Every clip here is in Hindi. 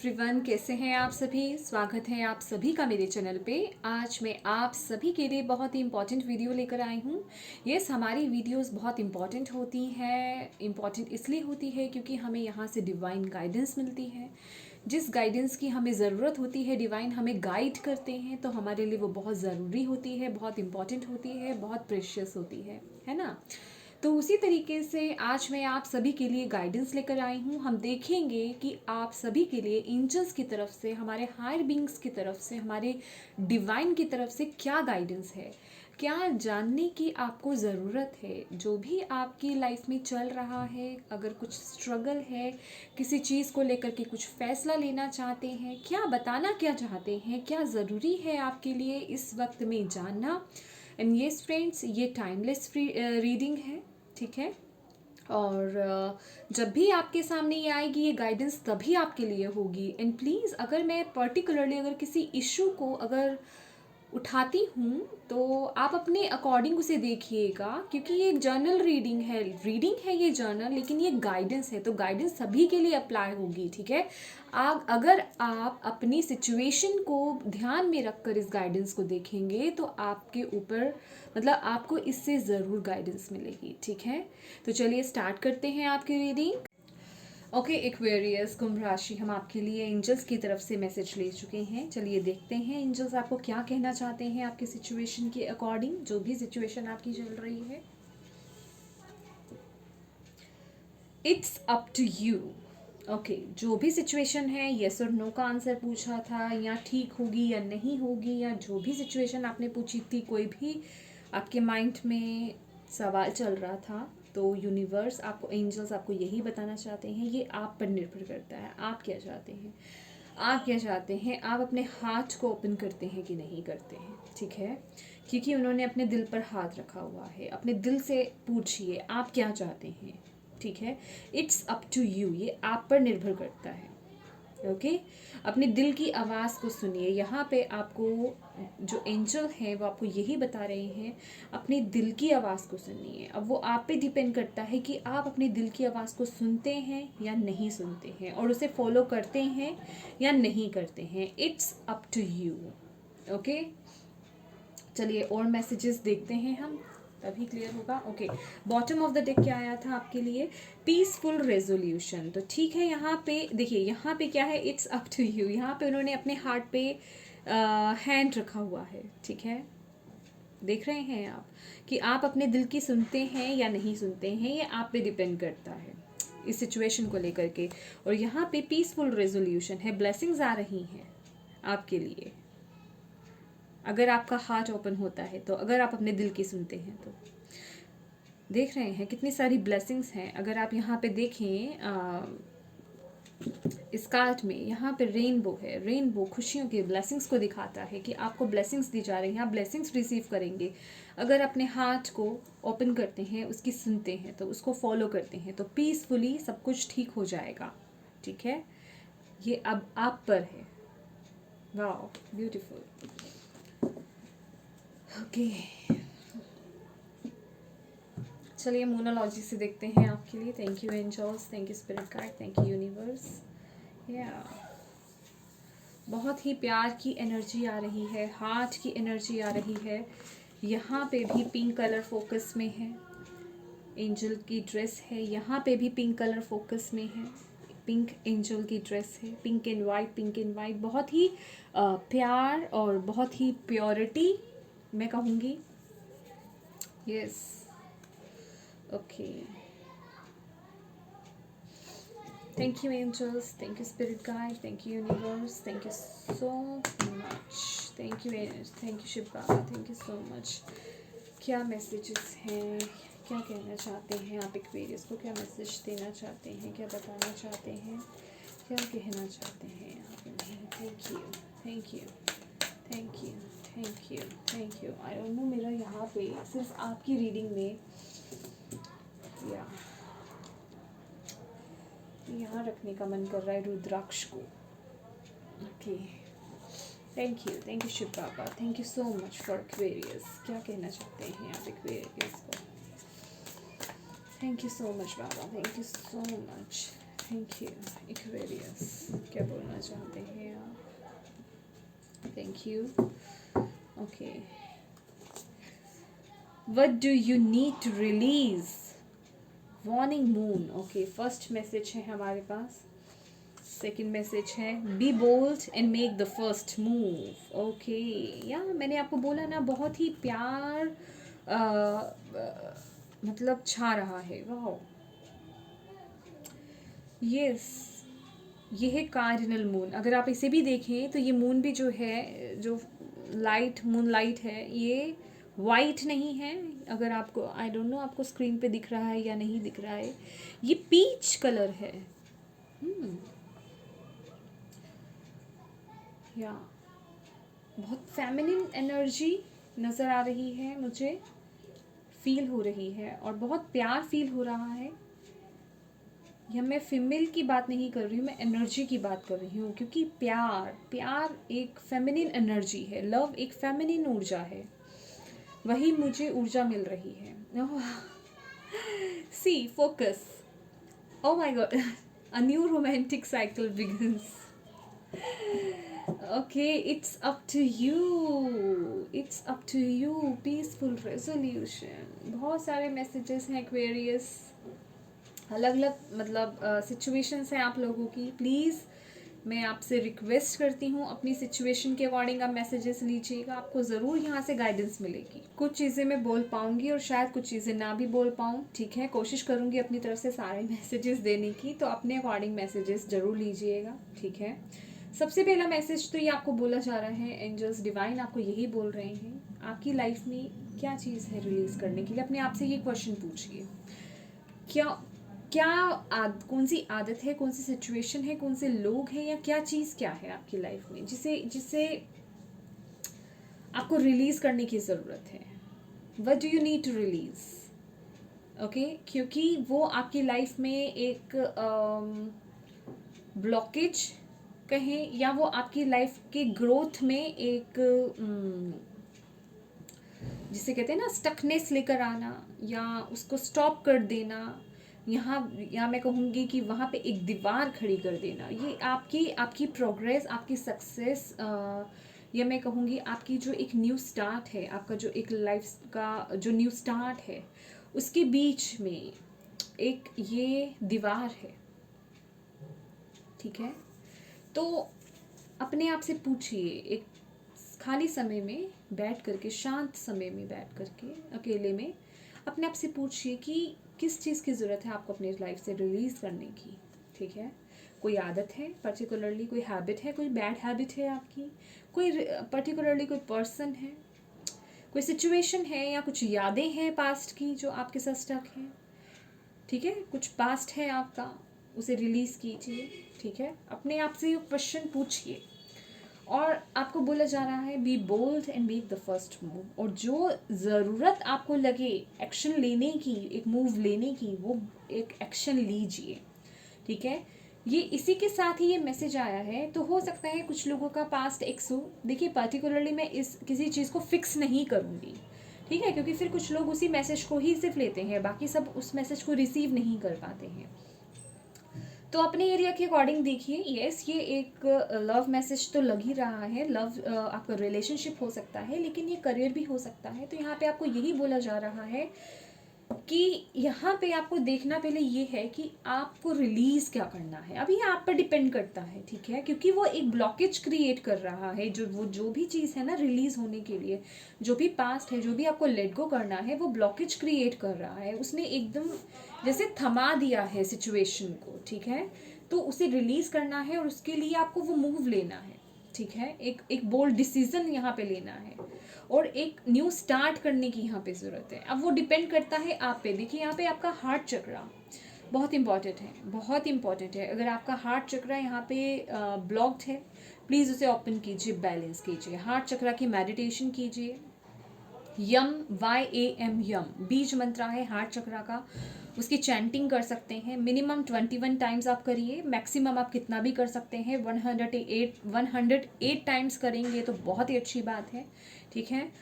एवरीवन, कैसे हैं आप सभी। स्वागत है आप सभी का मेरे चैनल पे। आज मैं आप सभी के लिए बहुत ही इम्पॉर्टेंट वीडियो लेकर आई हूँ। यस, हमारी वीडियोस बहुत इम्पॉर्टेंट होती हैं। इम्पॉर्टेंट इसलिए होती है क्योंकि हमें यहाँ से डिवाइन गाइडेंस मिलती है। जिस गाइडेंस की हमें ज़रूरत होती है, डिवाइन हमें गाइड करते हैं, तो हमारे लिए वो बहुत ज़रूरी होती है, बहुत इम्पॉर्टेंट होती है, बहुत प्रेशियस होती है ना। तो उसी तरीके से आज मैं आप सभी के लिए गाइडेंस लेकर आई हूँ। हम देखेंगे कि आप सभी के लिए एंजल्स की तरफ से, हमारे हायर बींग्स की तरफ से, hमारे डिवाइन की तरफ से क्या गाइडेंस है, क्या जानने की आपको ज़रूरत है। जो भी आपकी लाइफ में चल रहा है, अगर कुछ स्ट्रगल है, किसी चीज़ को लेकर के कुछ फैसला लेना चाहते हैं, क्या बताना क्या चाहते हैं, क्या ज़रूरी है आपके लिए इस वक्त में जानना। एंड येस फ्रेंड्स, ये टाइमलेस रीडिंग है, ठीक है। और जब भी आपके सामने ये आएगी ये गाइडेंस, तभी आपके लिए होगी। एंड प्लीज़, अगर मैं पर्टिकुलरली अगर किसी इशू को अगर उठाती हूँ तो आप अपने अकॉर्डिंग उसे देखिएगा, क्योंकि ये एक जर्नल रीडिंग है ये जर्नल, लेकिन ये गाइडेंस है, तो गाइडेंस सभी के लिए अप्लाई होगी, ठीक है। अगर आप अपनी सिचुएशन को ध्यान में रखकर इस गाइडेंस को देखेंगे तो आपके ऊपर मतलब आपको इससे ज़रूर गाइडेंस मिलेगी, ठीक है। तो चलिए स्टार्ट करते हैं आपकी रीडिंग। ओके, एक्वेरियस, कुंभ राशि, हम आपके लिए एंजल्स की तरफ से मैसेज ले चुके हैं। चलिए देखते हैं एंजल्स आपको क्या कहना चाहते हैं आपकी सिचुएशन के अकॉर्डिंग, जो भी सिचुएशन आपकी चल रही है। It's up to you. Okay, जो भी सिचुएशन है, येस और नो का आंसर पूछा था, या ठीक होगी या नहीं होगी, या जो भी सिचुएशन आपने पूछी थी, कोई भी आपके माइंड में सवाल चल रहा था, तो यूनिवर्स आपको, एंजल्स आपको यही बताना चाहते हैं। ये आप पर निर्भर करता है, आप क्या चाहते हैं। आप क्या चाहते हैं, आप अपने हाथ को ओपन करते हैं कि नहीं करते हैं, ठीक है। क्योंकि उन्होंने अपने दिल पर हाथ रखा हुआ है। अपने दिल से पूछिए आप क्या चाहते हैं, ठीक है। इट्स अप टू यू, ये आप पर निर्भर करता है। ओके, अपने दिल की आवाज़ को सुनिए। यहाँ पे आपको जो एंजल है वो आपको यही बता रहे हैं, अपने दिल की आवाज़ को सुनिए। अब वो आप पे डिपेंड करता है कि आप अपने दिल की आवाज़ को सुनते हैं या नहीं सुनते हैं, और उसे फॉलो करते हैं या नहीं करते हैं। It's up to you. Okay, चलिए और मैसेजेस देखते हैं हम, तभी क्लियर होगा। Okay, bottom of the deck क्या आया था आपके लिए, पीसफुल रेजोल्यूशन। तो ठीक है, यहाँ पे देखिए, यहाँ पे क्या है, इट्स अप टू यू। यहाँ पे उन्होंने अपने हार्ट पे हैंड रखा हुआ है, ठीक है। देख रहे हैं आप कि आप अपने दिल की सुनते हैं या नहीं सुनते हैं, ये आप पे डिपेंड करता है इस सिचुएशन को लेकर के। और यहाँ पे पीसफुल रेजोल्यूशन है, ब्लेसिंग्स आ रही हैं आपके लिए अगर आपका हार्ट ओपन होता है, तो अगर आप अपने दिल की सुनते हैं तो। देख रहे हैं कितनी सारी ब्लेसिंग्स हैं। अगर आप यहाँ पे देखें इस कार्ड में, यहाँ पे रेनबो है। रेनबो खुशियों की ब्लेसिंग्स को दिखाता है कि आपको ब्लेसिंग्स दी जा रही हैं, आप ब्लेसिंग्स रिसीव करेंगे अगर अपने हार्ट को ओपन करते हैं, उसकी सुनते हैं, तो उसको फॉलो करते हैं, तो पीसफुली सब कुछ ठीक हो जाएगा, ठीक है। ये अब आप पर है। Wow, beautiful. ओके, चलिए मोनोलॉजी से देखते हैं आपके लिए। Thank you angels, thank you spirit guide, thank you universe. या बहुत ही प्यार की एनर्जी आ रही है, हार्ट की एनर्जी आ रही है। यहाँ पे भी पिंक कलर फोकस में है, एंजल की ड्रेस है। यहाँ पे भी पिंक कलर फोकस में है, पिंक एंजल की ड्रेस है। Pink and white, pink and white, बहुत ही प्यार और बहुत ही प्योरिटी मैं कहूँगी। Yes, okay, thank you angels, thank you spirit guide, thank you universe, thank you so much, thank you Shiv Baba, thank you so much। क्या मैसेजेस हैं, क्या कहना चाहते हैं आप एक्वेरियस को, क्या मैसेज देना चाहते हैं, क्या बताना चाहते हैं, क्या कहना चाहते हैं आप इन्हें। Thank you, thank you, thank you, thank you, thank you. I don't know, मेरा यहाँ पे सिर्फ आपकी रीडिंग में या यहाँ रखने का मन कर रहा है रुद्राक्ष को। Okay, thank you Shiv Baba, thank you so much for Aquarius. क्या कहना चाहते हैं आप एक्वेरियस को। Thank you so much Baba, thank you so much, thank you Aquarius, क्या बोलना चाहते हैं आप? Thank you. Okay, what do you need to release? Warning moon. Okay, first message है हमारे पास। सेकेंड मैसेज है be bold and make the first move. Okay, या मैंने आपको बोला ना, बहुत ही प्यार मतलब छा रहा है। वाह, यस, ये है कार्डिनल मून। अगर आप इसे भी देखें तो ये मून भी जो है, जो लाइट मून लाइट है, ये वाइट नहीं है। अगर आपको, आई डोंट नो आपको स्क्रीन पे दिख रहा है या नहीं दिख रहा है, ये पीच कलर है। या बहुत फेमिनिन एनर्जी नज़र आ रही है मुझे, फील हो रही है, और बहुत प्यार फील हो रहा है। या मैं फीमेल की बात नहीं कर रही हूँ, मैं एनर्जी की बात कर रही हूँ, क्योंकि प्यार प्यार एक फेमिनिन एनर्जी है, लव एक फेमिनिन ऊर्जा है, वही मुझे ऊर्जा मिल रही है। See focus, oh my god, a new romantic cycle begins. Okay, it's up to you, it's up to you, peaceful resolution. बहुत सारे मैसेजेस हैं एक्वेरियस, अलग अलग मतलब सिचुएशंस हैं आप लोगों की। प्लीज़ मैं आपसे रिक्वेस्ट करती हूँ, अपनी सिचुएशन के अकॉर्डिंग आप मैसेजेस लीजिएगा, आपको ज़रूर यहाँ से गाइडेंस मिलेगी। कुछ चीज़ें मैं बोल पाऊँगी और शायद कुछ चीज़ें ना भी बोल पाऊँ, ठीक है। कोशिश करूँगी अपनी तरफ से सारे मैसेजेस देने की, तो अपने अकॉर्डिंग मैसेजेस ज़रूर लीजिएगा, ठीक है। सबसे पहला मैसेज तो ये आपको बोला जा रहा है, एंजल्स डिवाइन आपको यही बोल रहे हैं, आपकी लाइफ में क्या चीज़ है रिलीज़ करने के लिए। अपने आप से ये क्वेश्चन पूछिए, क्या क्या कौन सी आदत है, कौन सी सिचुएशन है, कौन से लोग हैं, या क्या चीज़ क्या है आपकी लाइफ में जिसे जिसे आपको रिलीज़ करने की ज़रूरत है। What do you need to release? Okay, क्योंकि वो आपकी लाइफ में एक ब्लॉकेज कहें, या वो आपकी लाइफ के ग्रोथ में एक जिसे कहते हैं ना स्टकनेस लेकर आना, या उसको स्टॉप कर देना, यहाँ या मैं कहूँगी कि वहाँ पे एक दीवार खड़ी कर देना। ये आपकी आपकी प्रोग्रेस, आपकी सक्सेस, या मैं कहूँगी आपकी जो एक न्यू स्टार्ट है, आपका जो एक लाइफ का जो न्यू स्टार्ट है, उसके बीच में एक ये दीवार है, ठीक है। तो अपने आप से पूछिए, एक खाली समय में बैठ करके, शांत समय में बैठ करके, अकेले में अपने आप से पूछिए कि किस चीज़ की ज़रूरत है आपको अपनी लाइफ से रिलीज़ करने की, ठीक है। कोई आदत है पर्टिकुलरली, कोई हैबिट है, कोई बैड हैबिट है आपकी, कोई पर्टिकुलरली कोई पर्सन है, कोई सिचुएशन है, या कुछ यादें हैं पास्ट की जो आपके साथ स्टक हैं, ठीक है। कुछ पास्ट है आपका, उसे रिलीज़ कीजिए, ठीक है। अपने आप से क्वेश्चन पूछिए, और आपको बोला जा रहा है be bold and make the first move, और जो ज़रूरत आपको लगे एक्शन लेने की, एक मूव लेने की, वो एक एक्शन लीजिए, ठीक है। ये इसी के साथ ही ये मैसेज आया है। तो हो सकता है कुछ लोगों का पास्ट एक्स हो, देखिए पर्टिकुलरली मैं इस किसी चीज़ को फिक्स नहीं करूँगी, ठीक है, क्योंकि फिर कुछ लोग उसी मैसेज को ही सिर्फ लेते हैं, बाकी सब उस मैसेज को रिसीव नहीं कर पाते हैं। तो अपने एरिया के अकॉर्डिंग देखिए, यस ये एक लव मैसेज तो लग ही रहा है। लव आपका रिलेशनशिप हो सकता है, लेकिन ये करियर भी हो सकता है। तो यहाँ पे आपको यही बोला जा रहा है कि यहाँ पे आपको देखना पहले ये है कि आपको रिलीज़ क्या करना है। अभी आप पर डिपेंड करता है, ठीक है, क्योंकि वो एक ब्लॉकेज क्रिएट कर रहा है। जो भी चीज़ है ना रिलीज़ होने के लिए, जो भी पास्ट है, जो भी आपको लेट गो करना है, वो ब्लॉकेज क्रिएट कर रहा है। उसने एकदम जैसे थमा दिया है सिचुएशन को, ठीक है। तो उसे रिलीज़ करना है, और उसके लिए आपको वो मूव लेना है, ठीक है। एक बोल्ड डिसीजन यहाँ पे लेना है, और एक न्यू स्टार्ट करने की यहाँ पे ज़रूरत है। अब वो डिपेंड करता है आप पे। देखिए यहाँ पे आपका हार्ट चक्रा बहुत इंपॉर्टेंट है, बहुत इंपॉर्टेंट है। अगर आपका हार्ट चक्रा यहाँ पे ब्लॉक्ड है, प्लीज़ उसे ओपन कीजिए, बैलेंस कीजिए, हार्ट चक्रा की मेडिटेशन कीजिए। यम YAM यम बीज मंत्रा है हार्ट चक्रा का, उसकी चैंटिंग कर सकते हैं। मिनिमम 21 टाइम्स आप करिए, मैक्सिमम आप कितना भी कर सकते हैं। 108 टाइम्स करेंगे तो बहुत ही अच्छी बात है, ठीक है।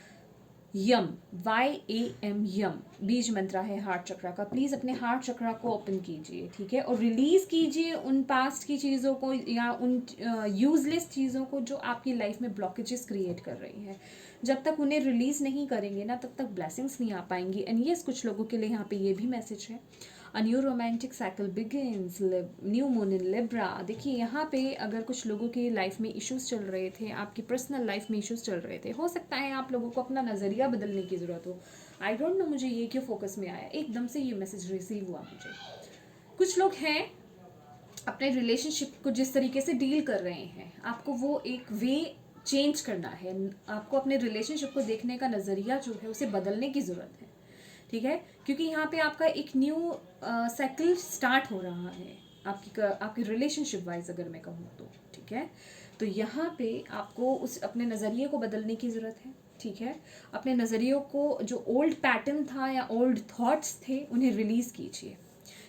यम, YAM, यम बीज मंत्रा है हार्ट चक्रा का। प्लीज़ अपने हार्ट चक्रा को ओपन कीजिए, ठीक है, और रिलीज़ कीजिए उन पास्ट की चीज़ों को या उन यूज़लेस चीज़ों को जो आपकी लाइफ में ब्लॉकेजेस क्रिएट कर रही हैं। जब तक उन्हें रिलीज़ नहीं करेंगे ना, तब तक ब्लेसिंग्स नहीं आ पाएंगी। एंड यस, कुछ लोगों के लिए यहाँ पे ये भी मैसेज है, अ new romantic cycle begins, new moon in Libra. देखिए यहाँ पे अगर कुछ लोगों की लाइफ में इश्यूज चल रहे थे, आपकी पर्सनल लाइफ में इश्यूज चल रहे थे, हो सकता है आप लोगों को अपना नज़रिया बदलने की ज़रूरत हो। आई डोंट नो मुझे ये क्यों फोकस में आया, एकदम से ये मैसेज रिसीव हुआ मुझे। कुछ लोग हैं अपने रिलेशनशिप को जिस तरीके से डील कर रहे हैं, आपको वो एक वे चेंज करना है। आपको अपने रिलेशनशिप को देखने का नज़रिया जो है उसे बदलने की ज़रूरत है, ठीक है, क्योंकि यहाँ पे आपका एक न्यू साइकिल स्टार्ट हो रहा है आपकी रिलेशनशिप वाइज अगर मैं कहूँ तो, ठीक है। तो यहाँ पे आपको उस अपने नज़रिए को बदलने की ज़रूरत है, ठीक है। अपने नज़रियों को, जो ओल्ड पैटर्न था या ओल्ड थॉट्स थे, उन्हें रिलीज़ कीजिए,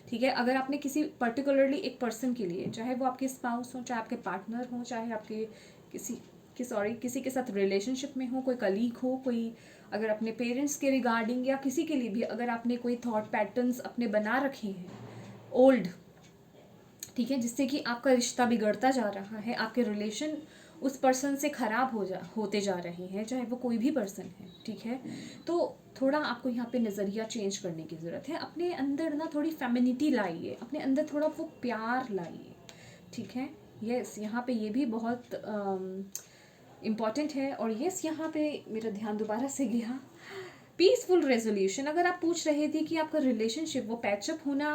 ठीक है। अगर आपने किसी पर्टिकुलरली एक पर्सन के लिए, चाहे वो आपके स्पाउस हो, चाहे आपके पार्टनर हो, चाहे आपके किसी के साथ रिलेशनशिप में हो, कोई कलीग हो, कोई अगर अपने पेरेंट्स के रिगार्डिंग या किसी के लिए भी अगर आपने कोई थॉट पैटर्न्स अपने बना रखे हैं ओल्ड, ठीक है, जिससे कि आपका रिश्ता बिगड़ता जा रहा है, आपके रिलेशन उस पर्सन से ख़राब होते जा रहे हैं, चाहे वो कोई भी पर्सन है, ठीक है। तो थोड़ा आपको यहाँ पे नज़रिया चेंज करने की ज़रूरत है। अपने अंदर ना थोड़ी फेमिनिटी लाइए, अपने अंदर थोड़ा वो प्यार लाइए, ठीक है। यस, यहाँ पे ये भी बहुत इम्पॉर्टेंट है। और यस, यहाँ पे मेरा ध्यान दोबारा से गया, पीसफुल रेजोल्यूशन। अगर आप पूछ रहे थे कि आपका रिलेशनशिप वो पैचअप होना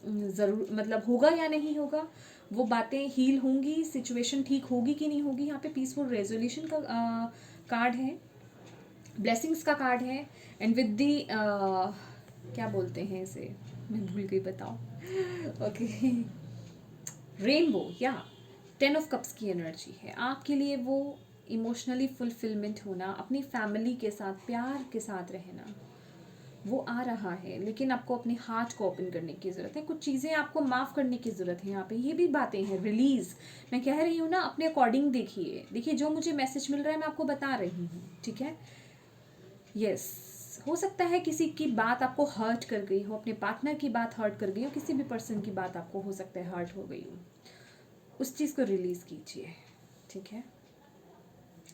ज़रूर मतलब होगा या नहीं होगा, वो बातें हील होंगी, सिचुएशन ठीक होगी कि नहीं होगी, यहाँ पे पीसफुल रेजोल्यूशन का कार्ड है, ब्लेसिंग्स का कार्ड है। एंड विद दी क्या बोलते हैं इसे, मैं भूल गई, बताओ। ओके, रेनबो या 10 ऑफ कप्स की एनर्जी है आपके लिए। वो इमोशनली फुलफिलमेंट होना, अपनी फैमिली के साथ प्यार के साथ रहना, वो आ रहा है। लेकिन आपको अपने हार्ट को ओपन करने की ज़रूरत है, कुछ चीज़ें आपको माफ़ करने की ज़रूरत है। यहाँ पे ये भी बातें हैं, रिलीज़। मैं कह रही हूँ ना, अपने अकॉर्डिंग देखिए जो मुझे मैसेज मिल रहा है मैं आपको बता रही हूँ, ठीक है। यस, हो सकता है किसी की बात आपको हर्ट कर गई हो, अपने पार्टनर की बात हर्ट कर गई हो, किसी भी पर्सन की बात आपको हो सकता है हर्ट हो गई हो, उस चीज़ को रिलीज़ कीजिए, ठीक है।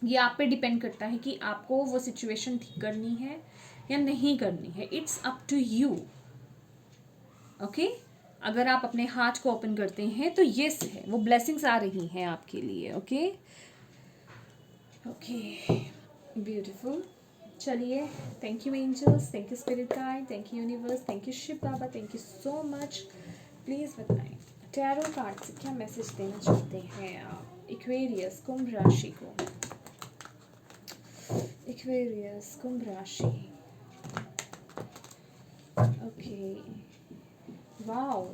ये आप पे डिपेंड करता है कि आपको वो सिचुएशन ठीक करनी है या नहीं करनी है। It's up to you, okay. अगर आप अपने हार्ट को ओपन करते हैं तो यस है, वो ब्लेसिंग्स आ रही हैं आपके लिए, ओके ओके, ब्यूटीफुल। चलिए, thank you angels, thank you spirit guide, thank you universe, thank you Shiv Baba, thank you so much. Please बताएं टैरो कार्ड से क्या मैसेज देना चाहते हैं आप एक्वेरियस कुंभ राशि को। एक्वेरियस कुंभ राशि, okay, wow,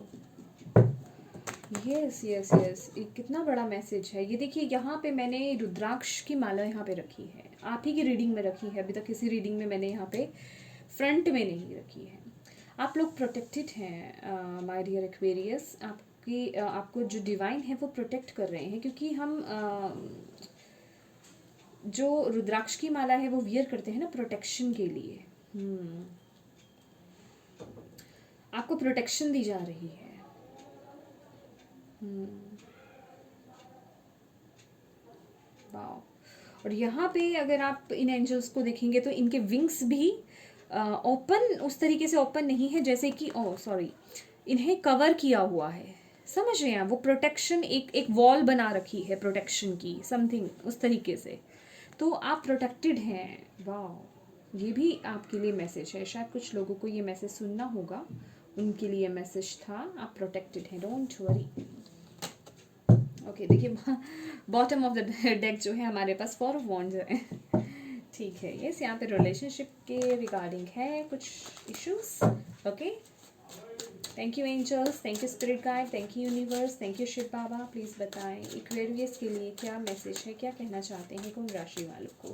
yes yes yes, कितना बड़ा मैसेज है ये। देखिए यहाँ पे मैंने रुद्राक्ष की माला यहाँ पे रखी है, आप ही की रीडिंग में रखी है, अभी तक किसी रीडिंग में मैंने यहाँ पे फ्रंट में नहीं रखी है। आप लोग प्रोटेक्टेड हैं माय डियर एक्वेरियस, आपको जो डिवाइन है वो प्रोटेक्ट कर रहे हैं, क्योंकि हम जो रुद्राक्ष की माला है वो वियर करते हैं ना प्रोटेक्शन के लिए। आपको प्रोटेक्शन दी जा रही है। वाओ। और यहाँ पे अगर आप इन एंजल्स को देखेंगे तो इनके विंग्स भी ओपन उस तरीके से ओपन नहीं है जैसे कि, ओह सॉरी, इन्हें कवर किया हुआ है, समझ रहे हैं। वो प्रोटेक्शन, एक वॉल बना रखी है प्रोटेक्शन की, समथिंग उस तरीके से। तो आप प्रोटेक्टेड हैं। वाह, ये भी आपके लिए मैसेज है। शायद कुछ लोगों को ये मैसेज सुनना होगा, उनके लिए मैसेज था, आप प्रोटेक्टेड हैं, डोंट वरी। ओके, देखिए बॉटम ऑफ द डेक जो है हमारे पास 4 ऑफ वॉन्ड्स है, ठीक है। यस, यहाँ पे रिलेशनशिप के रिगार्डिंग है कुछ issues, okay. Thank you angels, thank you spirit guide, thank you universe, thank you Shiv Baba. Please बताएं एक्वेरियस के लिए क्या मैसेज है, क्या कहना चाहते हैं कुंभ राशि वालों को,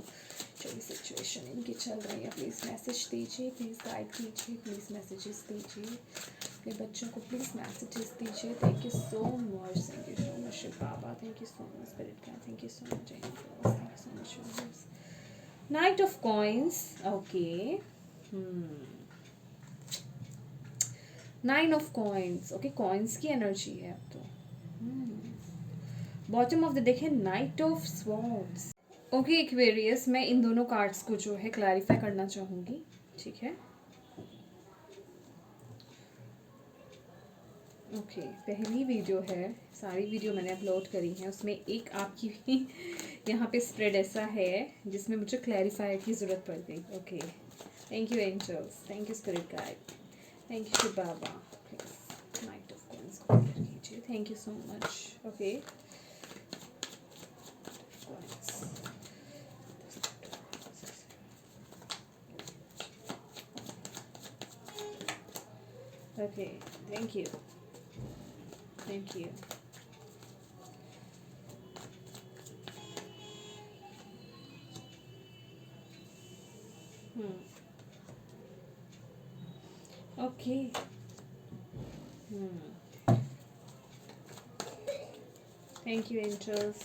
जो भी सिचुएशन इनकी चल रही है। प्लीज़ मैसेज दीजिए, प्लीज़ गाइड कीजिए, प्लीज़ मैसेजेस दीजिए अपने बच्चों को, प्लीज़ मैसेजेस दीजिए। Thank you so much, thank you so much Shiv Baba, thank you so much spirit guide, thank you so much angels, thank you so much universe. Knight of coins, okay. Nine of coins, okay, coins की एनर्जी है अब तो। बॉटम ऑफ द देखें, knight of swords. Okay Aquarius, मैं इन दोनों कार्ड्स को जो है क्लैरिफाई करना चाहूँगी, ठीक है। ओके पहली वीडियो है, सारी वीडियो मैंने अपलोड करी है, उसमें एक आपकी भी यहाँ पे स्प्रेड ऐसा है जिसमें मुझे क्लैरिफायर की ज़रूरत पड़ गई। Okay, thank you angels, thank you spirit guide, thank you Shiv Baba. Please knight of coins को क्लियर कीजिए, thank you so much. Okay okay, thank you, thank you. Okay thank you angels,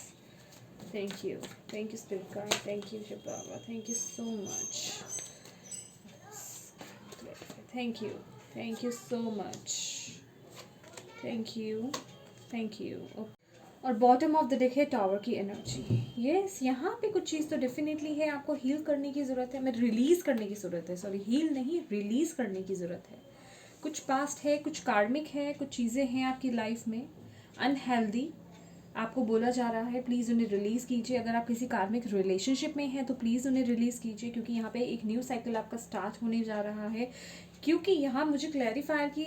thank you spirit guide, thank you Shiv Baba, thank you so much, thank you so much, thank you. और बॉटम ऑफ द डेक है टावर की एनर्जी। यस, यहाँ पे कुछ चीज़ तो डेफिनेटली है, आपको हील करने की ज़रूरत है, मैं रिलीज़ करने की ज़रूरत है, सॉरी हील नहीं, रिलीज़ करने की ज़रूरत है। कुछ पास्ट है, कुछ कार्मिक है, कुछ चीज़ें हैं आपकी लाइफ में अनहेल्दी, आपको बोला जा रहा है प्लीज़ उन्हें रिलीज़ कीजिए। अगर आप किसी कार्मिक रिलेशनशिप में हैं तो प्लीज़ उन्हें रिलीज़ कीजिए, क्योंकि यहाँ पे एक न्यू साइकिल आपका स्टार्ट होने जा रहा है। क्योंकि यहाँ मुझे क्लैरिफायर की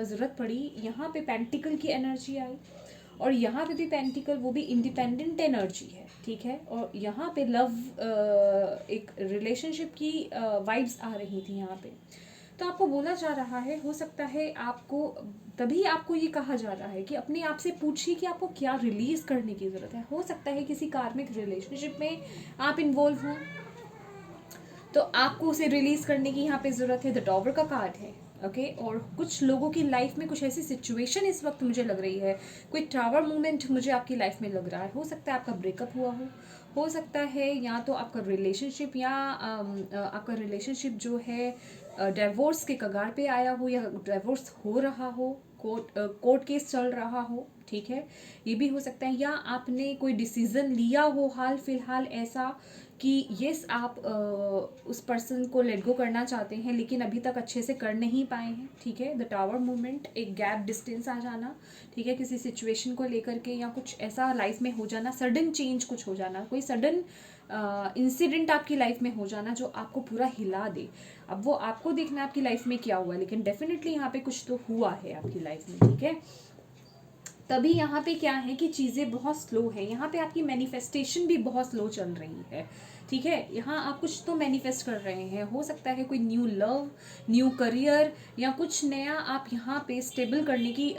ज़रूरत पड़ी, यहाँ पे पेंटिकल की एनर्जी आई और यहाँ पे भी पेंटिकल, वो भी इंडिपेंडेंट एनर्जी है, ठीक है। और यहाँ पे लव, एक रिलेशनशिप की वाइब्स आ रही थी यहाँ पे। तो आपको बोला जा रहा है, हो सकता है आपको, तभी आपको ये कहा जा रहा है कि अपने आप से पूछिए कि आपको क्या रिलीज़ करने की ज़रूरत है। हो सकता है किसी कार्मिक रिलेशनशिप में आप इन्वॉल्व हों, तो आपको उसे रिलीज़ करने की यहाँ पे ज़रूरत है। द टॉवर का कार्ड है, ओके। और कुछ लोगों की लाइफ में कुछ ऐसी सिचुएशन इस वक्त मुझे लग रही है, कोई टावर मूवमेंट मुझे आपकी लाइफ में लग रहा है। हो सकता है आपका ब्रेकअप हुआ हो सकता है या तो आपका रिलेशनशिप या आपका रिलेशनशिप जो है डिवोर्स के कगार पे आया हो या डिवोर्स हो रहा हो, कोर्ट केस चल रहा हो, ठीक है, ये भी हो सकता है। या आपने कोई डिसीज़न लिया हो हाल फिलहाल ऐसा कि यस आप उस पर्सन को लेट गो करना चाहते हैं लेकिन अभी तक अच्छे से कर नहीं पाए हैं, ठीक है। द टावर मूवमेंट, एक गैप डिस्टेंस आ जाना, ठीक है, किसी सिचुएशन को लेकर के या कुछ ऐसा लाइफ में हो जाना, सडन चेंज कुछ हो जाना, कोई सडन इंसिडेंट आपकी लाइफ में हो जाना जो आपको पूरा हिला दे। अब वो आपको देखना है आपकी लाइफ में क्या हुआ, लेकिन डेफिनेटली यहाँ पे कुछ तो हुआ है आपकी लाइफ में, ठीक है। तभी यहाँ पे क्या है कि चीज़ें बहुत स्लो है, यहाँ पे आपकी मैनिफेस्टेशन भी बहुत स्लो चल रही है, ठीक है। यहाँ आप कुछ तो मैनिफेस्ट कर रहे हैं, हो सकता है कोई न्यू लव, न्यू करियर या कुछ नया आप यहाँ पे स्टेबल करने की,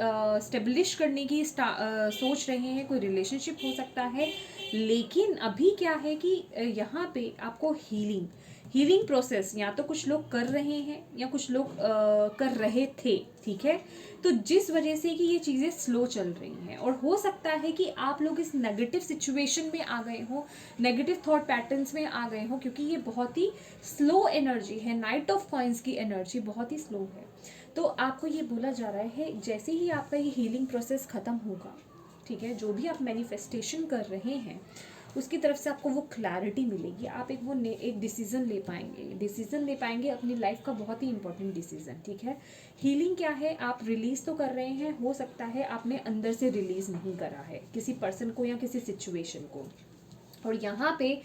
स्टेब्लिश करने की सोच रहे हैं, कोई रिलेशनशिप हो सकता है। लेकिन अभी क्या है कि यहाँ पे आपको हीलिंग प्रोसेस या तो कुछ लोग कर रहे हैं या कुछ लोग कर रहे थे, ठीक है। तो जिस वजह से कि ये चीज़ें स्लो चल रही हैं और हो सकता है कि आप लोग इस नेगेटिव सिचुएशन में आ गए हो, नेगेटिव थॉट पैटर्न्स में आ गए हो, क्योंकि ये बहुत ही स्लो एनर्जी है। नाइट ऑफ कॉइन्स की एनर्जी बहुत ही स्लो है। तो आपको ये बोला जा रहा है जैसे ही आपका ये हीलिंग प्रोसेस ख़त्म होगा, ठीक है, जो भी आप मैनिफेस्टेशन कर रहे हैं उसकी तरफ से आपको वो क्लैरिटी मिलेगी, आप एक डिसीजन ले पाएंगे अपनी लाइफ का, बहुत ही इंपॉर्टेंट डिसीजन, ठीक है। हीलिंग क्या है, आप रिलीज तो कर रहे हैं, हो सकता है आपने अंदर से रिलीज नहीं करा है किसी पर्सन को या किसी सिचुएशन को। और यहाँ पे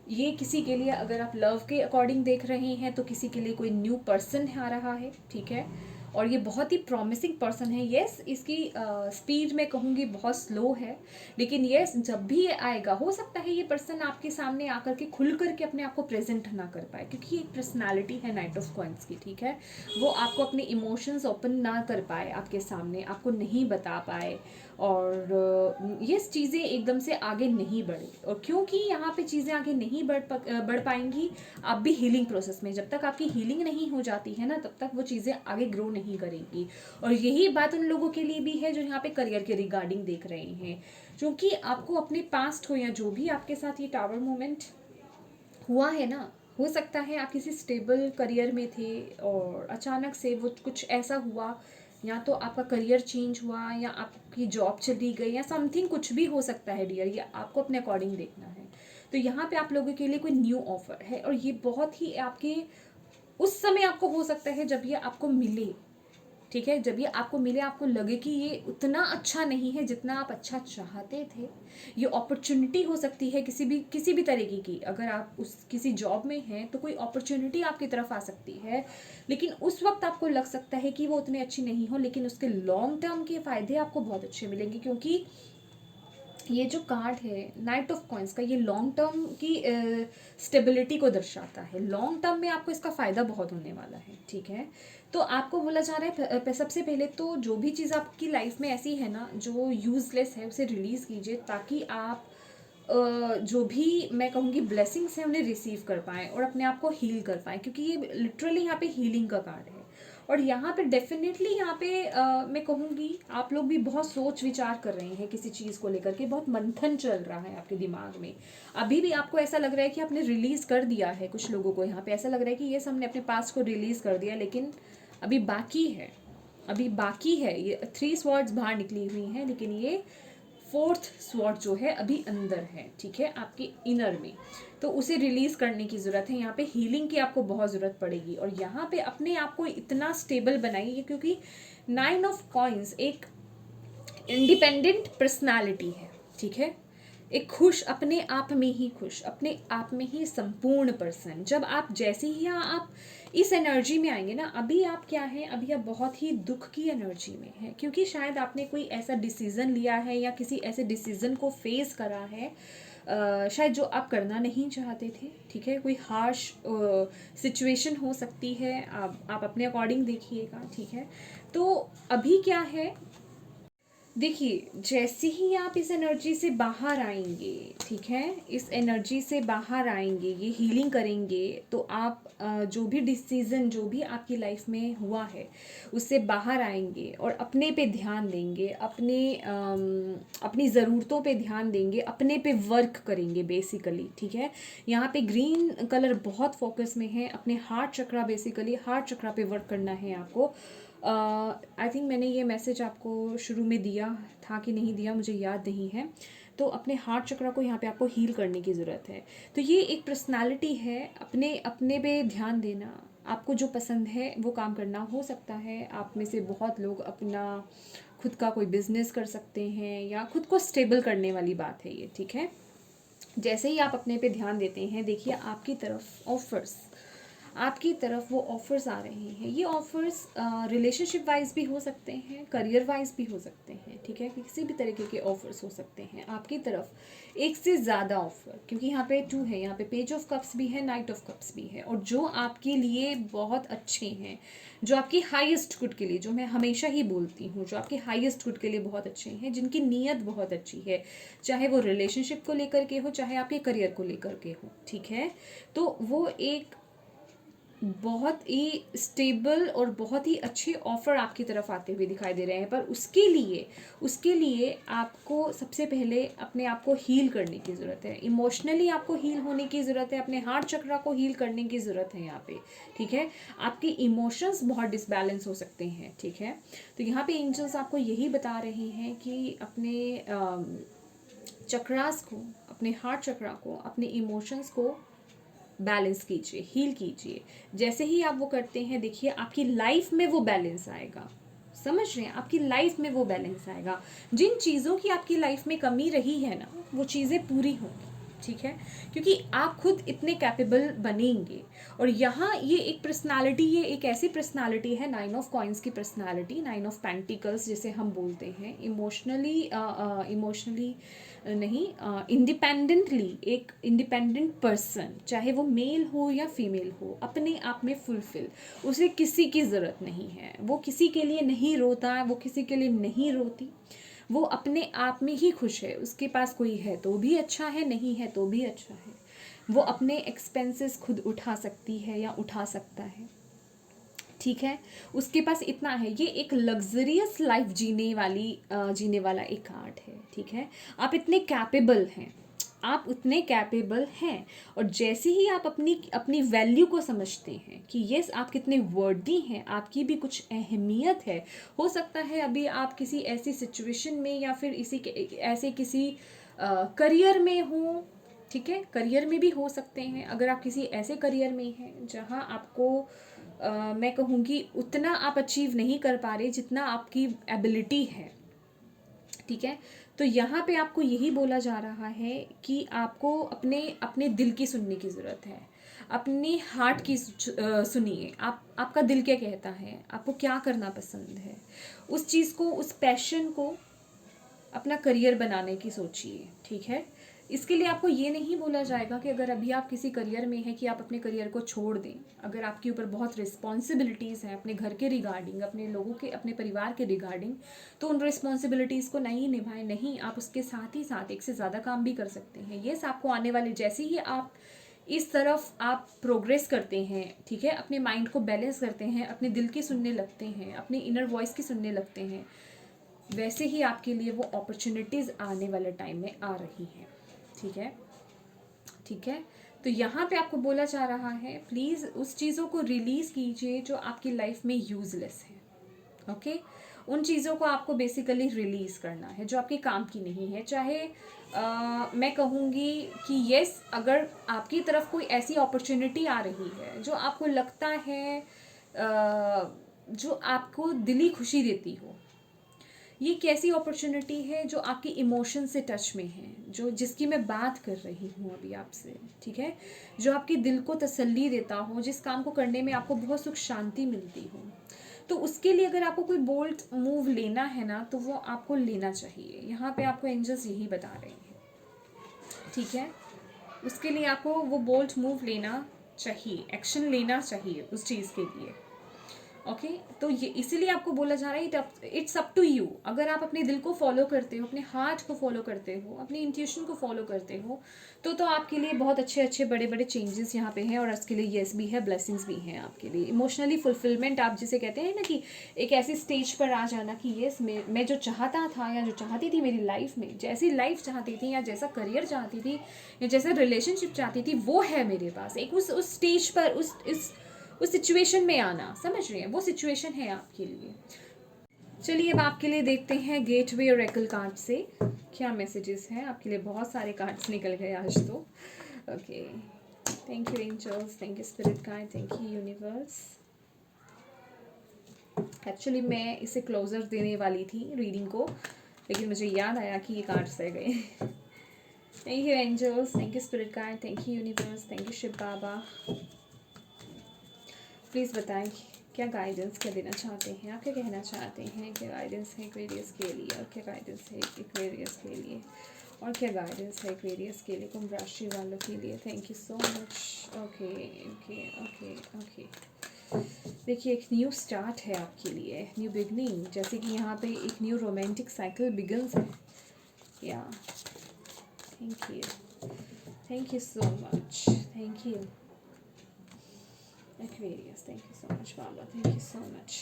ये किसी के लिए, अगर आप लव के अकॉर्डिंग देख रहे हैं तो किसी के लिए कोई न्यू पर्सन आ रहा है, ठीक है। और ये बहुत ही प्रॉमिसिंग पर्सन है। येस, इसकी स्पीड मैं कहूँगी बहुत स्लो है, लेकिन येस जब भी ये आएगा हो सकता है ये पर्सन आपके सामने आकर के खुल करके अपने आप को प्रेजेंट ना कर पाए, क्योंकि एक पर्सनालिटी है नाइट ऑफ कॉइन्स की, ठीक है। वो आपको अपने इमोशंस ओपन ना कर पाए, आपके सामने आपको नहीं बता पाए, और ये चीज़ें एकदम से आगे नहीं बढ़े। और क्योंकि यहाँ पे चीज़ें आगे नहीं बढ़ पाएंगी, आप भी हीलिंग प्रोसेस में, जब तक आपकी हीलिंग नहीं हो जाती है ना, तब तक वो चीज़ें आगे ग्रो नहीं करेंगी। और यही बात उन लोगों के लिए भी है जो यहाँ पे करियर के रिगार्डिंग देख रहे हैं, क्योंकि आपको अपने पास्ट को या जो भी आपके साथ ये टावर मोमेंट हुआ है ना, हो सकता है आप किसी स्टेबल करियर में थे और अचानक से वो कुछ ऐसा हुआ, या तो आपका करियर चेंज हुआ या आपकी जॉब चली गई या समथिंग, कुछ भी हो सकता है डियर, ये आपको अपने अकॉर्डिंग देखना है। तो यहाँ पे आप लोगों के लिए कोई न्यू ऑफर है और ये बहुत ही आपके उस समय आपको हो सकता है जब ये आपको मिले, ठीक है, जब ये आपको मिले आपको लगे कि ये उतना अच्छा नहीं है जितना आप अच्छा चाहते थे। ये अपॉर्चुनिटी हो सकती है किसी भी तरीके की। अगर आप उस किसी जॉब में हैं तो कोई अपॉर्चुनिटी आपकी तरफ आ सकती है, लेकिन उस वक्त आपको लग सकता है कि वो उतनी अच्छी नहीं हो, लेकिन उसके लॉन्ग टर्म के फ़ायदे आपको बहुत अच्छे मिलेंगे, क्योंकि ये जो कार्ड है नाइट ऑफ कॉइंस का, ये लॉन्ग टर्म की स्टेबिलिटी को दर्शाता है। लॉन्ग टर्म में आपको इसका फ़ायदा बहुत होने वाला है, ठीक है। तो आपको बोला जा रहा है सबसे पहले तो जो भी चीज़ आपकी लाइफ में ऐसी है ना जो यूज़लेस है उसे रिलीज़ कीजिए, ताकि आप जो भी मैं कहूँगी ब्लेसिंग्स हैं उन्हें रिसीव कर पाएँ और अपने आप को हील कर पाएँ, क्योंकि ये लिटरली यहाँ पे हीलिंग का कार्ड है। और यहाँ पे डेफिनेटली यहाँ पे मैं कहूँगी आप लोग भी बहुत सोच विचार कर रहे हैं किसी चीज़ को लेकर के, बहुत मंथन चल रहा है आपके दिमाग में। अभी भी आपको ऐसा लग रहा है कि आपने रिलीज़ कर दिया है, कुछ लोगों को यहाँ पे ऐसा लग रहा है कि ये हमने अपने पास को रिलीज़ कर दिया, लेकिन अभी बाकी है, अभी बाकी है। ये 3 स्वॉर्ड्स बाहर निकली हुई हैं, लेकिन ये 4th स्वॉर्ड जो है अभी अंदर है, ठीक है, आपके इनर में। तो उसे रिलीज करने की ज़रूरत है, यहाँ पे हीलिंग की आपको बहुत ज़रूरत पड़ेगी। और यहाँ पे अपने आप को इतना स्टेबल बनाइए, क्योंकि 9 ऑफ कॉइंस एक इंडिपेंडेंट पर्सनालिटी है, ठीक है, एक खुश, अपने आप में ही खुश, अपने आप में ही संपूर्ण पर्सन। जब आप जैसे ही आप इस एनर्जी में आएंगे ना, अभी आप क्या हैं, अभी आप बहुत ही दुख की एनर्जी में हैं, क्योंकि शायद आपने कोई ऐसा डिसीज़न लिया है या किसी ऐसे डिसीज़न को फेस करा है शायद जो आप करना नहीं चाहते थे, ठीक है। कोई हार्श सिचुएशन हो सकती है, आप अपने अकॉर्डिंग देखिएगा, ठीक है। तो अभी क्या है, देखिए जैसे ही आप इस एनर्जी से बाहर आएंगे, ठीक है, इस एनर्जी से बाहर आएंगे, ये हीलिंग करेंगे, तो आप जो भी डिसीज़न जो भी आपकी लाइफ में हुआ है उससे बाहर आएंगे और अपने पे ध्यान देंगे, अपनी ज़रूरतों पे ध्यान देंगे, अपने पे वर्क करेंगे बेसिकली, ठीक है। यहाँ पे ग्रीन कलर बहुत फोकस में है, अपने हार्ट चक्रा, बेसिकली हार्ट चक्रा पे वर्क करना है आपको। आई थिंक मैंने ये मैसेज आपको शुरू में दिया था कि नहीं दिया, मुझे याद नहीं है। तो अपने हार्ट चक्र को यहाँ पे आपको हील करने की ज़रूरत है। तो ये एक पर्सनालिटी है, अपने अपने पे ध्यान देना, आपको जो पसंद है वो काम करना। हो सकता है आप में से बहुत लोग अपना खुद का कोई बिजनेस कर सकते हैं या खुद को स्टेबल करने वाली बात है ये, ठीक है। जैसे ही आप अपने पे ध्यान देते हैं, देखिए आपकी तरफ ऑफर्स, आपकी तरफ वो ऑफ़र्स आ रहे हैं। ये ऑफ़र्स रिलेशनशिप वाइज भी हो सकते हैं, करियर वाइज भी हो सकते हैं, ठीक है, किसी भी तरीके के ऑफ़र्स हो सकते हैं आपकी तरफ। एक से ज़्यादा ऑफ़र, क्योंकि यहाँ पे 2 है, यहाँ पे पेज ऑफ कप्स भी है, नाइट ऑफ कप्स भी है, और जो आपके लिए बहुत अच्छे हैं, जो आपकी हाईएस्ट गुड के लिए, जो मैं हमेशा ही बोलती हूँ, जो आपके हाईएस्ट गुड के लिए बहुत अच्छे हैं, जिनकी नीयत बहुत अच्छी है, चाहे वो रिलेशनशिप को लेकर के हो, चाहे आपके करियर को लेकर के हो, ठीक है। तो वो एक बहुत ही स्टेबल और बहुत ही अच्छे ऑफ़र आपकी तरफ आते हुए दिखाई दे रहे हैं। पर उसके लिए आपको सबसे पहले अपने आप को हील करने की ज़रूरत है, इमोशनली आपको हील होने की ज़रूरत है, अपने हार्ट चक्र को हील करने की ज़रूरत है यहाँ पे, ठीक है। आपके इमोशंस बहुत डिसबैलेंस हो सकते हैं, ठीक है। तो यहाँ पे एंजल्स आपको यही बता रहे हैं कि अपने चक्रास को, अपने हार्ट चक्रा को, अपने इमोशंस को बैलेंस कीजिए, हील कीजिए। जैसे ही आप वो करते हैं, देखिए आपकी लाइफ में वो बैलेंस आएगा। समझ रहे हैं, आपकी लाइफ में वो बैलेंस आएगा। जिन चीज़ों की आपकी लाइफ में कमी रही है ना, वो चीज़ें पूरी होंगी, ठीक है, क्योंकि आप खुद इतने कैपेबल बनेंगे। और यहाँ ये एक पर्सनालिटी, ये एक ऐसी पर्सनालिटी है, 9 ऑफ कॉइंस की पर्सनालिटी, 9 ऑफ पेंटिकल्स जिसे हम बोलते हैं, इमोशनली नहीं, इंडिपेंडेंटली, एक इंडिपेंडेंट पर्सन, चाहे वो मेल हो या फीमेल हो, अपने आप में फुलफिल, उसे किसी की ज़रूरत नहीं है, वो किसी के लिए नहीं रोता है, वो किसी के लिए नहीं रोती, वो अपने आप में ही खुश है। उसके पास कोई है तो भी अच्छा है, नहीं है तो भी अच्छा है। वो अपने एक्सपेंसेस खुद उठा सकती है या उठा सकता है, ठीक है, उसके पास इतना है। ये एक लग्जरियस लाइफ जीने वाला एक कार्ड है, ठीक है। आप इतने कैपेबल हैं, आप उतने कैपेबल हैं। और जैसे ही आप अपनी अपनी वैल्यू को समझते हैं कि यस आप कितने वर्दी हैं, आपकी भी कुछ अहमियत है। हो सकता है अभी आप किसी ऐसी सिचुएशन में या फिर ऐसे किसी करियर में हो, ठीक है, करियर में भी हो सकते हैं। अगर आप किसी ऐसे करियर में हैं जहां आपको मैं कहूँगी उतना आप अचीव नहीं कर पा रहे जितना आपकी एबिलिटी है, ठीक है, तो यहाँ पे आपको यही बोला जा रहा है कि आपको अपने अपने दिल की सुनने की ज़रूरत है। अपने हार्ट की सुनिए, आपका दिल क्या कहता है, आपको क्या करना पसंद है, उस चीज़ को, उस पैशन को अपना करियर बनाने की सोचिए, ठीक है। इसके लिए आपको ये नहीं बोला जाएगा कि अगर अभी आप किसी करियर में हैं कि आप अपने करियर को छोड़ दें। अगर आपके ऊपर बहुत रिस्पॉन्सिबिलिटीज़ हैं अपने घर के रिगार्डिंग, अपने लोगों के, अपने परिवार के रिगार्डिंग, तो उन रिस्पॉन्सिबिलिटीज़ को नहीं निभाएं, नहीं, आप उसके साथ ही साथ एक से ज़्यादा काम भी कर सकते हैं। ये आपको आने वाले, जैसे ही आप इस तरफ आप प्रोग्रेस करते हैं, ठीक है, अपने माइंड को बैलेंस करते हैं, अपने दिल की सुनने लगते हैं, अपने इनर वॉइस की सुनने लगते हैं, वैसे ही आपके लिए वो अपॉर्चुनिटीज़ आने वाले टाइम में आ रही हैं, ठीक है, ठीक है। तो यहाँ पे आपको बोला जा रहा है प्लीज़ उस चीज़ों को रिलीज़ कीजिए जो आपकी लाइफ में यूज़लेस है, ओके। उन चीज़ों को आपको बेसिकली रिलीज़ करना है जो आपके काम की नहीं है। चाहे मैं कहूँगी कि यस, अगर आपकी तरफ कोई ऐसी अपॉर्चुनिटी आ रही है जो आपको लगता है जो आपको दिली खुशी देती हो, ये कैसी अपॉर्चुनिटी है जो आपकी इमोशन से टच में है, जो जिसकी मैं बात कर रही हूँ अभी आपसे, ठीक है, जो आपके दिल को तसल्ली देता हो, जिस काम को करने में आपको बहुत सुख शांति मिलती हो, तो उसके लिए अगर आपको कोई बोल्ड मूव लेना है ना, तो वो आपको लेना चाहिए। यहाँ पे आपको एंजल्स यही बता रहे हैं, ठीक है। उसके लिए आपको वो बोल्ड मूव लेना चाहिए, एक्शन लेना चाहिए उस चीज़ के लिए, ओके। तो ये इसीलिए आपको बोला जा रहा है इट्स अप टू यू। अगर आप अपने दिल को फॉलो करते हो, अपने हार्ट को फॉलो करते हो, अपनी इंट्यूशन को फॉलो करते हो, तो आपके लिए बहुत अच्छे अच्छे बड़े बड़े चेंजेस यहाँ पे हैं। और उसके लिए येस भी है, ब्लेसिंग्स भी हैं आपके लिए। इमोशनली फुलफिलमेंट आप जिसे कहते हैं ना, कि एक ऐसी स्टेज पर आ जाना कि येस मैं जो चाहता था या जो चाहती थी मेरी लाइफ में, जैसी लाइफ चाहती थी या जैसा करियर चाहती थी या जैसा रिलेशनशिप चाहती थी, वो है मेरे पास। एक उस स्टेज पर उस सिचुएशन में आना, समझ रहे हैं, वो सिचुएशन है आपके लिए। चलिए अब आपके लिए देखते हैं गेटवे ओरेकल कार्ड से क्या मैसेजेस हैं आपके लिए। बहुत सारे कार्ड्स निकल गए आज तो, okay. Thank you angels, thank you spirit guide, thank you universe. Actually मैं इसे क्लोजर देने वाली थी रीडिंग को, लेकिन मुझे याद आया कि ये कार्ड्स रह गए। Thank you angels, thank you spirit guide, thank you universe, thank you Shiv Baba. Please बताएं क्या गाइडेंस क्या देना चाहते हैं, आप क्या कहना चाहते हैं, क्या गाइडेंस है एक्वेरियस के लिए, और क्या गाइडेंस है एक्वेरियस के लिए, और क्या गाइडेंस है एक्वेरियस के लिए, कुंभ राशि वालों के लिए। Thank you so much. Okay okay okay okay. देखिए एक न्यू स्टार्ट है आपके लिए, न्यू बिगनिंग, जैसे कि यहाँ पे एक न्यू रोमांटिक साइकिल बिगन्स है। या thank you so much, thank you Aquarius, thank you so much, Baba. Thank you so much.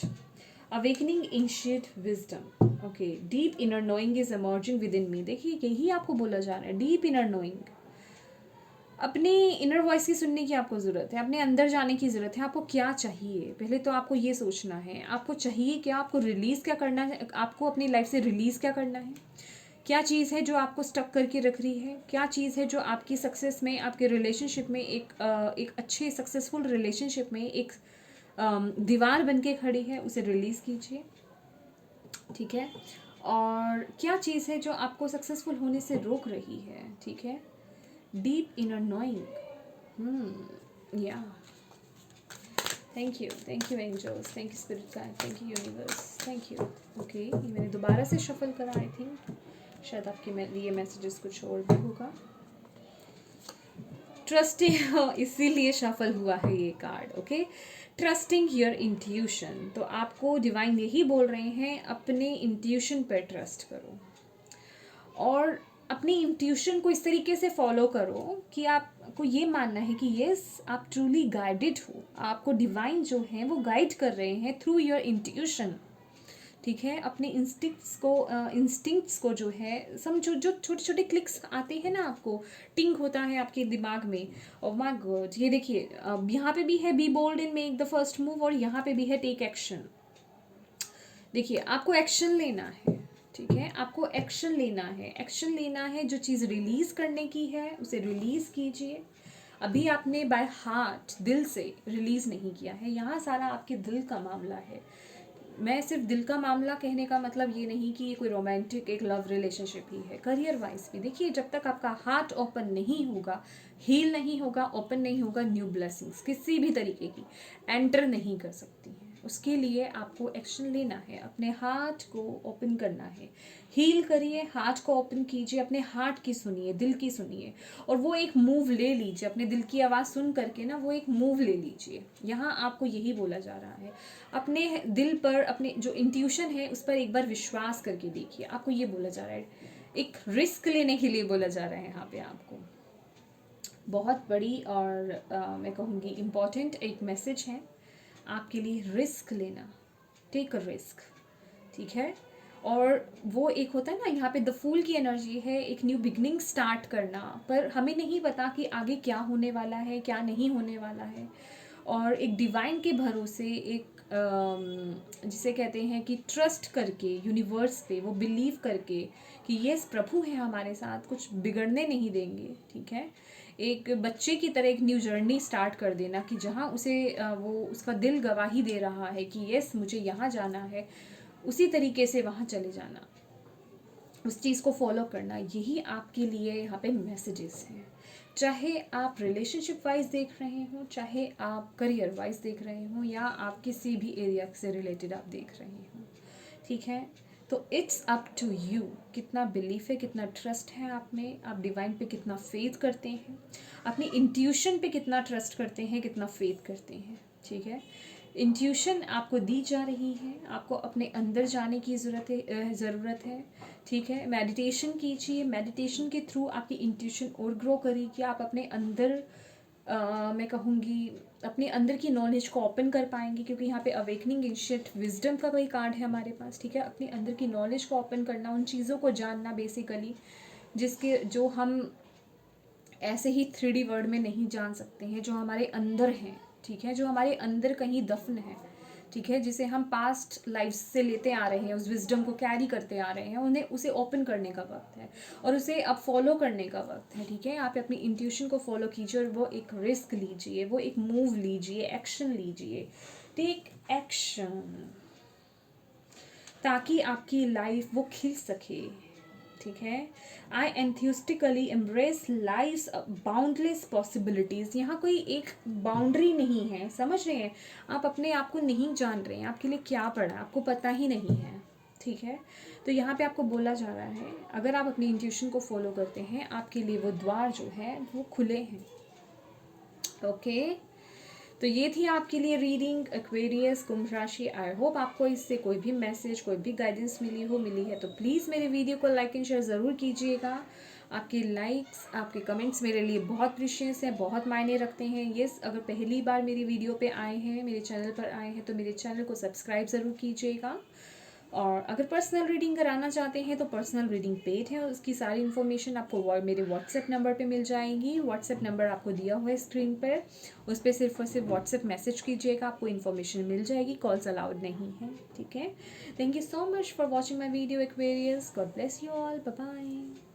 Awakening ancient wisdom. Okay, deep inner knowing is emerging within me. देखिए यही आपको बोला जा रहा है, deep inner knowing. अपनी इनर वॉइस की सुनने की आपको ज़रूरत है, अपने अंदर जाने की ज़रूरत है। आपको क्या चाहिए, पहले तो आपको ये सोचना है, आपको चाहिए क्या, आपको रिलीज़ क्या करना है, आपको अपनी लाइफ से रिलीज़ क्या करना है, क्या चीज़ है जो आपको स्टक करके रख रही है, क्या चीज़ है जो आपकी सक्सेस में, आपके रिलेशनशिप में, एक अच्छे सक्सेसफुल रिलेशनशिप में एक दीवार बन के खड़ी है, उसे रिलीज़ कीजिए, ठीक है। और क्या चीज़ है जो आपको सक्सेसफुल होने से रोक रही है, ठीक है। डीप इनर नोइंग, या thank you angels, thank you spirit guide, thank you universe, thank you. Okay, ये मैंने दोबारा से शफल करा, आई थिंक शायद आपके लिए मैसेजेस कुछ और भी होगा। ट्रस्टिंग, इसीलिए शफल हुआ है ये card, okay. Trusting your intuition, तो आपको डिवाइन यही बोल रहे हैं अपने इंट्यूशन पर ट्रस्ट करो और अपनी इंट्यूशन को इस तरीके से फॉलो करो कि आपको ये मानना है कि यस आप ट्रूली गाइडेड हो, आपको डिवाइन जो है वो गाइड कर रहे हैं थ्रू योर इंट्यूशन, ठीक है। अपने इंस्टिंक्ट्स को जो है समझो, जो छोटे छोटे क्लिक्स आते हैं ना, आपको टिंग होता है आपके दिमाग में, और माय गॉड ये देखिए, अब यहाँ पे भी है be bold and make the first move, और यहाँ पे भी है टेक एक्शन। देखिए आपको एक्शन लेना है, ठीक है, आपको एक्शन लेना है, एक्शन लेना है। जो चीज़ रिलीज करने की है उसे रिलीज कीजिए। अभी आपने बाय हार्ट, दिल से रिलीज नहीं किया है, यहाँ सारा आपके दिल का मामला है। मैं सिर्फ दिल का मामला कहने का मतलब ये नहीं कि ये कोई रोमांटिक एक लव रिलेशनशिप ही है, करियर वाइज भी देखिए, जब तक आपका हार्ट ओपन नहीं होगा, हील नहीं होगा, ओपन नहीं होगा, न्यू ब्लेसिंग्स किसी भी तरीके की एंटर नहीं कर सकती हैं। उसके लिए आपको एक्शन लेना है, अपने हार्ट को ओपन करना है, हील करिए, हार्ट को ओपन कीजिए, अपने हार्ट की सुनिए, दिल की सुनिए, और वो एक मूव ले लीजिए, अपने दिल की आवाज़ सुन करके ना वो एक मूव ले लीजिए। यहाँ आपको यही बोला जा रहा है, अपने दिल पर, अपने जो इंट्यूशन है उस पर एक बार विश्वास करके देखिए, आपको ये बोला जा रहा है, एक रिस्क लेने के लिए बोला जा रहा है यहाँ पे आपको। बहुत बड़ी और मैं कहूँगी इम्पॉर्टेंट एक मैसेज है आपके लिए, रिस्क लेना, टेक अ रिस्क, ठीक है। और वो एक होता है ना, यहाँ पे द फूल की एनर्जी है, एक न्यू बिगनिंग स्टार्ट करना, पर हमें नहीं पता कि आगे क्या होने वाला है, क्या नहीं होने वाला है। और एक डिवाइन के भरोसे, एक जिसे कहते हैं कि ट्रस्ट करके यूनिवर्स पे, वो बिलीव करके कि यस प्रभु है हमारे साथ, कुछ बिगड़ने नहीं देंगे, ठीक है। एक बच्चे की तरह एक न्यू जर्नी स्टार्ट कर देना कि जहाँ उसे वो उसका दिल गवाही दे रहा है कि यस मुझे यहाँ जाना है, उसी तरीके से वहाँ चले जाना, उस चीज़ को फॉलो करना, यही आपके लिए यहाँ पे मैसेजेस हैं। चाहे आप रिलेशनशिप वाइज देख रहे हो, चाहे आप करियर वाइज देख रहे हो, या आप किसी भी एरिया से रिलेटेड आप देख रहे हो, ठीक है। तो इट्स अप टू यू, कितना बिलीफ है, कितना ट्रस्ट है आप में, आप डिवाइन पे कितना फेथ करते हैं, अपनी इंट्यूशन पे कितना ट्रस्ट करते हैं, कितना फेथ करते हैं, ठीक है। इंट्यूशन आपको दी जा रही है, आपको अपने अंदर जाने की ज़रूरत है, ठीक है। मेडिटेशन कीजिए, मेडिटेशन के थ्रू आपकी इंट्यूशन और ग्रो करेगी, आप अपने अंदर मैं कहूँगी अपने अंदर की नॉलेज को ओपन कर पाएंगे, क्योंकि यहाँ पे अवेकनिंग एंशिएंट विजडम का कोई कार्ड है हमारे पास, ठीक है। अपने अंदर की नॉलेज को ओपन करना, उन चीज़ों को जानना बेसिकली जिसके जो हम ऐसे ही 3D वर्ड में नहीं जान सकते हैं, जो हमारे अंदर हैं, ठीक है, जो हमारे अंदर कहीं दफन है, ठीक है, जिसे हम पास्ट लाइफ से लेते आ रहे हैं, उस विजडम को कैरी करते आ रहे हैं, उन्हें उसे ओपन करने का वक्त है और उसे अब फॉलो करने का वक्त है, ठीक है। आप अपनी इंट्यूशन को फॉलो कीजिए और वो एक रिस्क लीजिए, वो एक मूव लीजिए, एक्शन लीजिए, टेक एक्शन, ताकि आपकी लाइफ वो खिल सके, ठीक है। आई एंथ्यूस्टिकली एम्ब्रेस लाइफ बाउंडलेस पॉसिबिलिटीज़, यहाँ कोई एक बाउंड्री नहीं है, समझ रहे हैं आप, अपने आप को नहीं जान रहे हैं, आपके लिए क्या पड़ा आपको पता ही नहीं है, ठीक है। तो यहाँ पे आपको बोला जा रहा है, अगर आप अपनी इंट्यूशन को फॉलो करते हैं, आपके लिए वो द्वार जो है वो खुले हैं, ओके। तो ये थी आपके लिए रीडिंग एक्वेरियस कुंभ राशि। आई होप आपको इससे कोई भी मैसेज, कोई भी गाइडेंस मिली है तो प्लीज़ मेरे वीडियो को लाइक एंड शेयर ज़रूर कीजिएगा। आपके लाइक्स, आपके कमेंट्स मेरे लिए बहुत प्रीशियस हैं, बहुत मायने रखते हैं। यस, अगर पहली बार मेरी वीडियो पे आए हैं, मेरे चैनल पर आए हैं, तो मेरे चैनल को सब्सक्राइब ज़रूर कीजिएगा। और अगर पर्सनल रीडिंग कराना चाहते हैं तो पर्सनल रीडिंग पेड है, उसकी सारी इन्फॉर्मेशन आपको मेरे व्हाट्सएप नंबर पे मिल जाएगी। व्हाट्सएप नंबर आपको दिया हुआ है स्क्रीन पर, उस पर सिर्फ और सिर्फ व्हाट्सएप मैसेज कीजिएगा, आपको इन्फॉर्मेशन मिल जाएगी। कॉल्स अलाउड नहीं है, ठीक है। Thank you so much for watching my video Aquarius. God bless you all, bye bye.